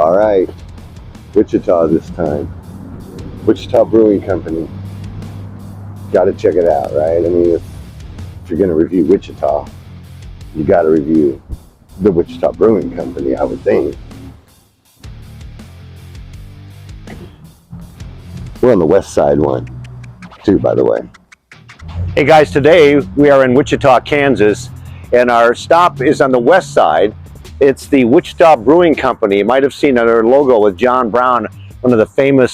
All right, Wichita this time. Wichita Brewing Company. Got to check it out, right? I mean, if you're going to review Wichita, you got to review the Wichita Brewing Company, I would think. We're on the west side one, too, by the way. Hey guys, today we are in Wichita, Kansas, and our stop is on the west side. It's the Wichita Brewing Company. You might have seen their logo with John Brown, one of the famous,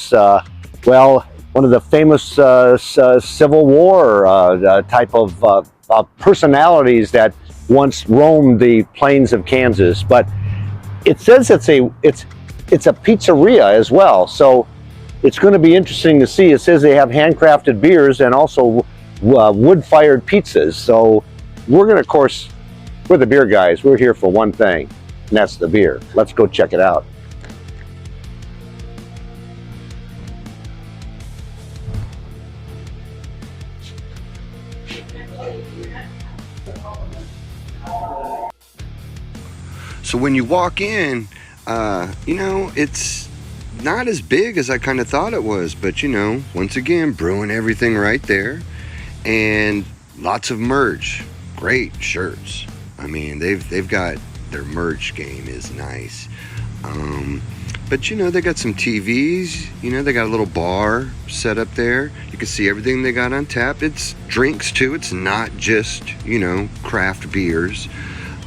Civil War type of personalities that once roamed the plains of Kansas. But it says it's a pizzeria as well, so it's going to be interesting to see. It says they have handcrafted beers and also wood-fired pizzas. So we're going to, of course, we're the beer guys. We're here for one thing, and that's the beer. Let's go check it out. So when you walk in, it's not as big as I kind of thought it was, but once again, brewing everything right there, and lots of merch, great shirts. I mean, they've got their merch game is nice, but they got some TVs. They got a little bar set up there. You can see everything they got on tap. It's drinks too. It's not just craft beers.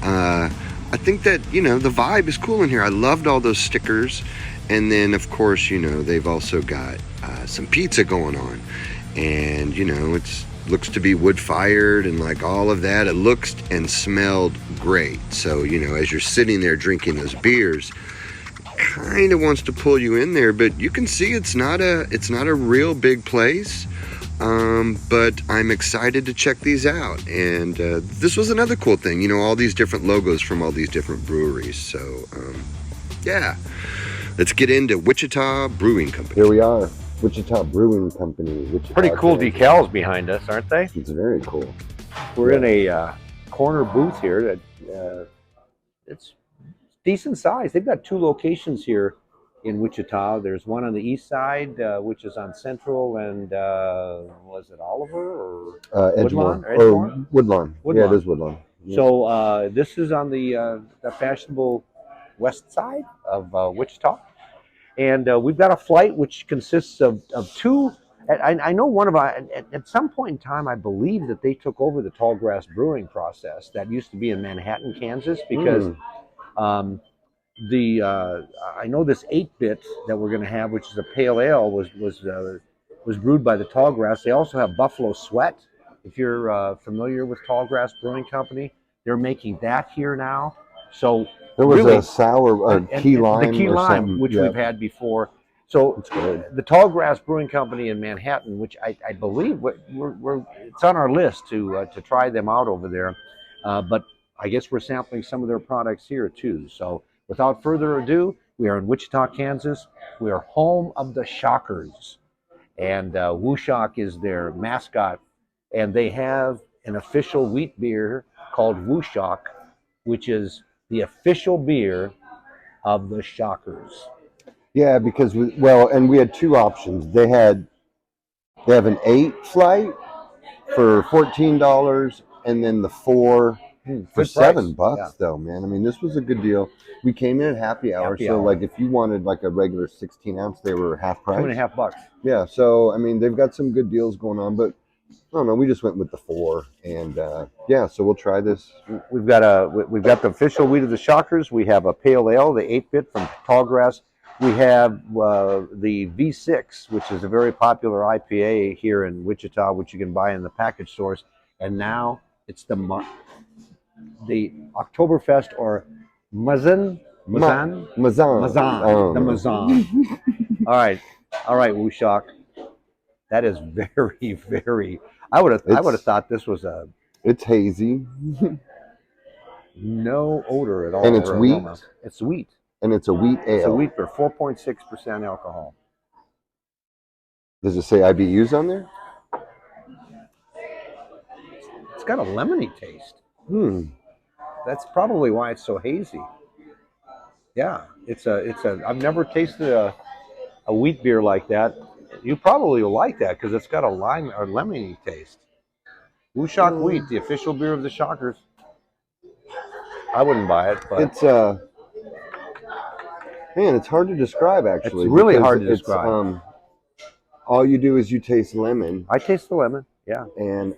I think that the vibe is cool in here. I loved all those stickers. And then, of course, they've also got some pizza going on. And, it looks to be wood-fired and like all of that. It looks and smelled great. So, as you're sitting there drinking those beers, kind of wants to pull you in there. But you can see it's not a real big place. But I'm excited to check these out. And this was another cool thing. All these different logos from all these different breweries. So, yeah. Let's get into Wichita Brewing Company. Here we are, Wichita Brewing Company. Wichita, Pretty cool Kansas. decals behind us, aren't they? It's very cool. We're in a corner booth here that it's decent size. They've got two locations here in Wichita. There's one on the east side, which is on Central and was it Oliver or Edgemore. Woodlawn? Woodlawn. Yeah, it is Woodlawn. Yeah. So this is on the fashionable west side of Wichita. And we've got a flight which consists of two. I know one of at some point in time, I believe that they took over the tall grass brewing process that used to be in Manhattan, Kansas, because I know this 8-bit that we're going to have, which is a pale ale, was brewed by the tall grass. They also have Buffalo Sweat. If you're familiar with Tall Grass Brewing Company, they're making that here now. So there was really, a sour or key lime, the key lime, which we've had before. So the Tall Grass Brewing Company in Manhattan, which I believe it's on our list to try them out over there. But I guess we're sampling some of their products here too. So without further ado, we are in Wichita, Kansas. We are home of the Shockers, and WooShock is their mascot, and they have an official wheat beer called WooShock, which is the official beer of the Shockers. Yeah, because we had two options. They have an 8 flight for $14, and then the 4 for $7. Yeah. Though, man, I mean, this was a good deal. We came in at happy hour, like if you wanted like a regular 16-ounce, they were half price. $2.50. Yeah, so I mean, they've got some good deals going on, but I don't know. We just went with the 4, and so we'll try this. We've got the official wheat of the Shockers. We have a pale ale, the 8-bit from Tallgrass. We have the V6, which is a very popular IPA here in Wichita, which you can buy in the package stores. And now it's the Oktoberfest or Mazan. Oh. The Mazan. All right, WooShock. That is very, very. I would have thought this was a. It's hazy. No odor at all. And it's wheat. Aroma. It's wheat. And it's a wheat ale. It's a wheat beer, 4.6% alcohol. Does it say IBUs on there? It's got a lemony taste. That's probably why it's so hazy. Yeah, it's a. I've never tasted a wheat beer like that. You probably will like that because it's got a lime or lemony taste. Wooshock Wheat, the official beer of the Shockers. I wouldn't buy it, but It's man, it's hard to describe actually. it's really because hard to it's describe. all you do is you taste lemon, I taste the lemon. Yeah, and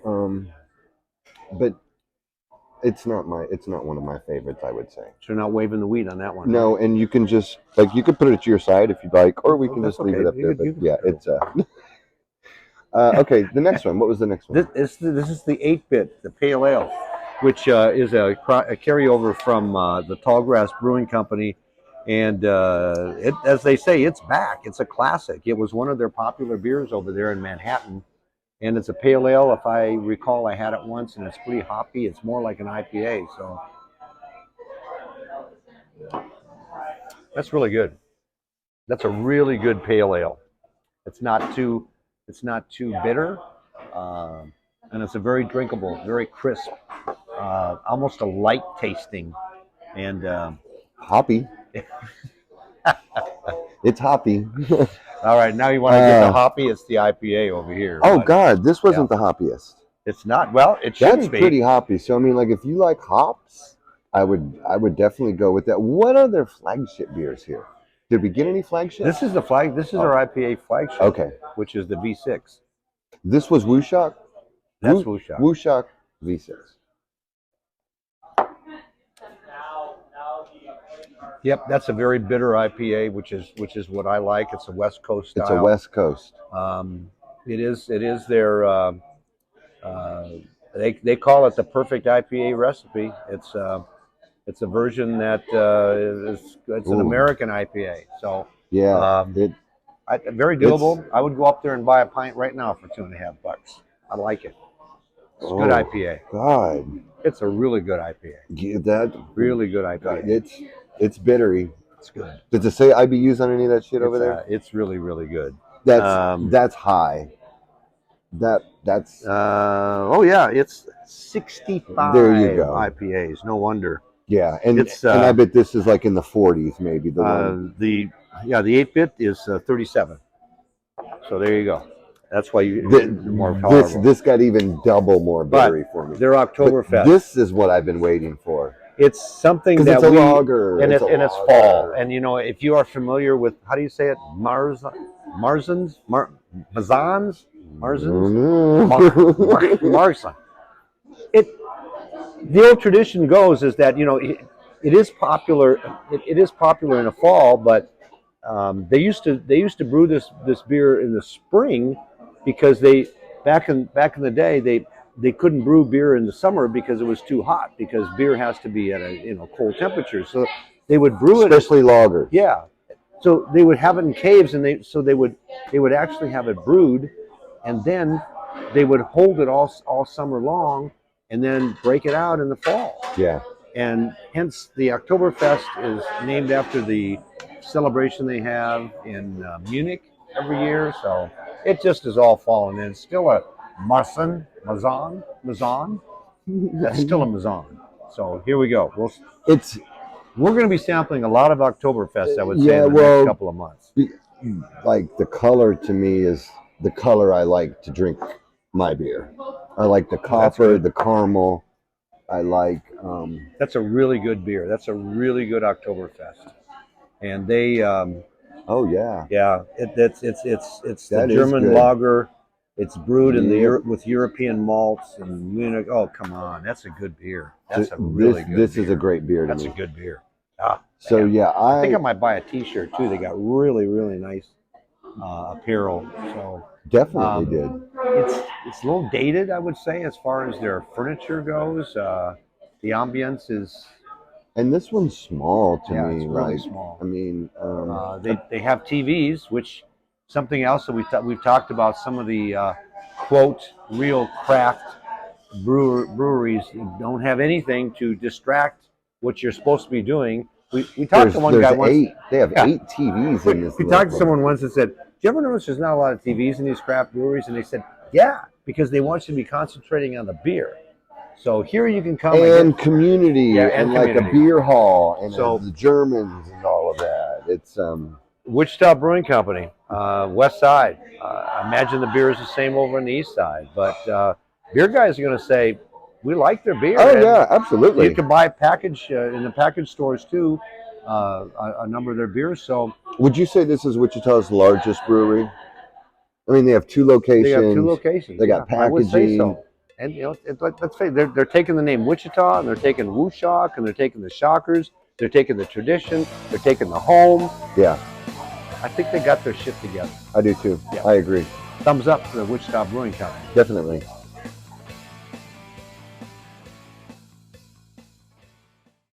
but it's not one of my favorites, I would say. so you're not waving the wheat on that one. No, and you can just like you could put it to your side if you'd like, or we can That's just leave okay. it up You there. could- you But could- yeah, it's okay. The next one. What was the next one? This is the 8-bit, the pale ale, which is a carryover from the Tallgrass Brewing Company, and as they say, it's back. It's a classic. It was one of their popular beers over there in Manhattan, and it's a pale ale. If I recall, I had it once, and it's pretty hoppy. It's more like an IPA, so that's really good. That's a really good pale ale. It's not too bitter, and it's a very drinkable, very crisp, almost a light tasting, and Hoppy. It's hoppy. all right, now you want to get the hoppy. It's the IPA over here. Oh but God, this wasn't the hoppiest. it's not. Well, it That's shouldn't be. pretty hoppy. So I mean, like if you like hops, I would definitely go with that. What other flagship beers here? Did we get any flagship? This is the flag. This is our IPA flagship. Okay. Which is the V6. This was Wooshock. That's Wooshock. Wooshock V6. Yep, that's a very bitter IPA, which is what I like. It's a West Coast style. It's a West Coast. It is their they call it the perfect IPA recipe. It's a version that it's an American IPA. So yeah, very doable. I would go up there and buy a pint right now for $2.50. I like it. It's a good IPA. God, It's a really good IPA. yeah, that Really good IPA. it's bittery. It's good. Does it say IBUs on any of that shit over there? It's really, really good. That's high. That's oh yeah, it's 65 There you go. IPAs. No wonder. yeah, and It's, and I bet this is like in the 40s maybe. The one. The 8-bit is 37. So there you go. That's why you more This tolerable. this got even double more bittery for me. They're But Oktoberfest. this is what I've been waiting for. It's something 'Cause that it's a lager. and It's a it's lager. fall. And you know, if you are familiar with how do you say it, Marzens, Marzans. Marson. The old tradition goes is that it is popular. It is popular in the fall, but they used to brew this beer in the spring because back in the day they couldn't brew beer in the summer because it was too hot because beer has to be at a cold temperature. So they would brew it, Especially lager. yeah. So they would have it in caves, and they would actually have it brewed, and then they would hold it all summer long, and then break it out in the fall. Yeah. And hence the Oktoberfest is named after the celebration they have in Munich every year. So it just is all fallen in. It's still a Mazan. That's still a Mazan. So here we go. We're going to be sampling a lot of Oktoberfest, I would say, in the next couple of months. Like the color to me is the color I like to drink my beer. I like the copper, the caramel. I like. That's a really good beer. That's a really good Oktoberfest, and they. Oh yeah. Yeah, it's the That is German good. lager. It's brewed in Yep. with European malts and Munich. Oh come on, that's a good beer. That's a really good. This beer. is a great beer to That's me. a good beer. Ah, So man. yeah, I think I might buy a T-shirt too. They got really really nice apparel. So definitely did. it's a little dated, I would say, as far as their furniture goes. The ambience is And this one's small to me. it's really like, small. I mean, They have TVs, which something else that we've talked about. Some of the quote real craft breweries don't have anything to distract what you're supposed to be doing. We talked to one guy once. They have 8 TVs in this. We talked to someone once and said, "Do you ever notice there's not a lot of TVs in these craft breweries?" And they said, "Yeah, because they want you to be concentrating on the beer." So here you can come and community, Yeah, and and like a community. beer hall, and So- the Germans and all of that. It's Wichita Brewing Company, West Side. I imagine the beer is the same over on the East Side, but Beer Guyz are going to say we like their beer. oh and yeah, absolutely. you can buy package in the package stores too. A number of their beers. So Would you say this is Wichita's largest brewery? I mean, they have 2 locations. they have 2 locations. They got I would say packaging. so. And let's say they're taking the name Wichita, and they're taking Woo Shock, and they're taking the Shockers. They're taking the tradition. They're taking the home. Yeah, I think they got their shit together. I do too. Yeah. I agree. Thumbs up for the Wichita Brewing Company. Definitely.